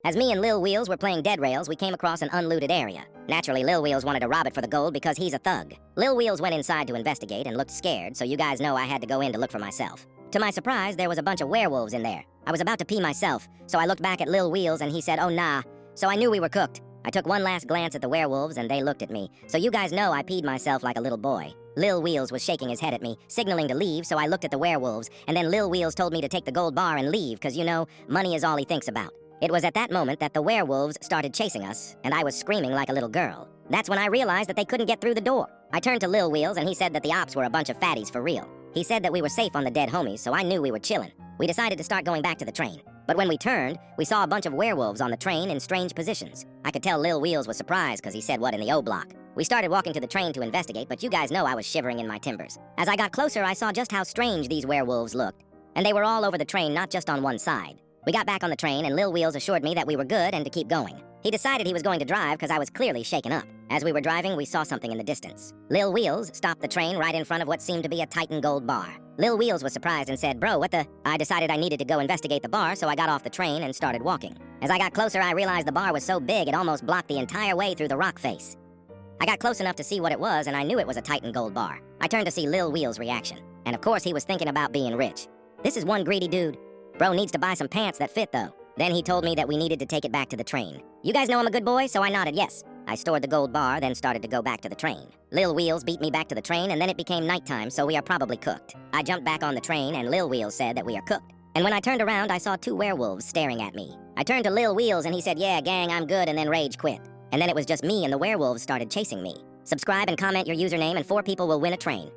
As me and Lil Wheels were playing Dearails, we came across an unlooted area. Naturally, Lil Wheels wanted to rob it for the gold because he's a thug. Lil Wheels went inside to investigate and looked scared, so you guys know I had to go in to look for myself. To my surprise, there was a bunch of werewolves in there. I was about to pee myself, so I looked back at Lil Wheels and he said, "Oh nah," so I knew we were cooked. I took one last glance at the werewolves and they looked at me, so you guys know I peed myself like a little boy. Lil Wheels was shaking his head at me, signaling to leave, so I looked at the werewolves, and then Lil Wheels told me to take the gold bar and leave, cause you know, money is all he thinks about. It was at that moment that the werewolves started chasing us, and I was screaming like a little girl. That's when I realized that they couldn't get through the door. I turned to Lil Wheels and he said that the ops were a bunch of fatties for real. He said that we were safe on the dead homies, so I knew we were chillin'. We decided to start going back to the train. But when we turned, we saw a bunch of werewolves on the train in strange positions. I could tell Lil Wheels was surprised because he said, "What in the O block?" We started walking to the train to investigate, but you guys know I was shivering in my timbers. As I got closer, I saw just how strange these werewolves looked. And they were all over the train, not just on one side. We got back on the train and Lil Wheels assured me that we were good and to keep going. He decided he was going to drive because I was clearly shaken up. As we were driving, we saw something in the distance. Lil Wheels stopped the train right in front of what seemed to be a Titan gold bar. Lil Wheels was surprised and said, "Bro, what the?" I decided I needed to go investigate the bar, so I got off the train and started walking. As I got closer, I realized the bar was so big it almost blocked the entire way through the rock face. I got close enough to see what it was, and I knew it was a Titan gold bar. I turned to see Lil Wheels' reaction. And of course, he was thinking about being rich. This is one greedy dude. Bro needs to buy some pants that fit, though. Then he told me that we needed to take it back to the train. You guys know I'm a good boy, so I nodded yes. I stored the gold bar, then started to go back to the train. Lil Wheels beat me back to the train, and then it became nighttime, so we are probably cooked. I jumped back on the train, and Lil Wheels said that we are cooked. And when I turned around, I saw two werewolves staring at me. I turned to Lil Wheels, and he said, "Yeah, gang, I'm good," and then rage quit. And then it was just me, and the werewolves started chasing me. Subscribe and comment your username, and 4 people will win a train.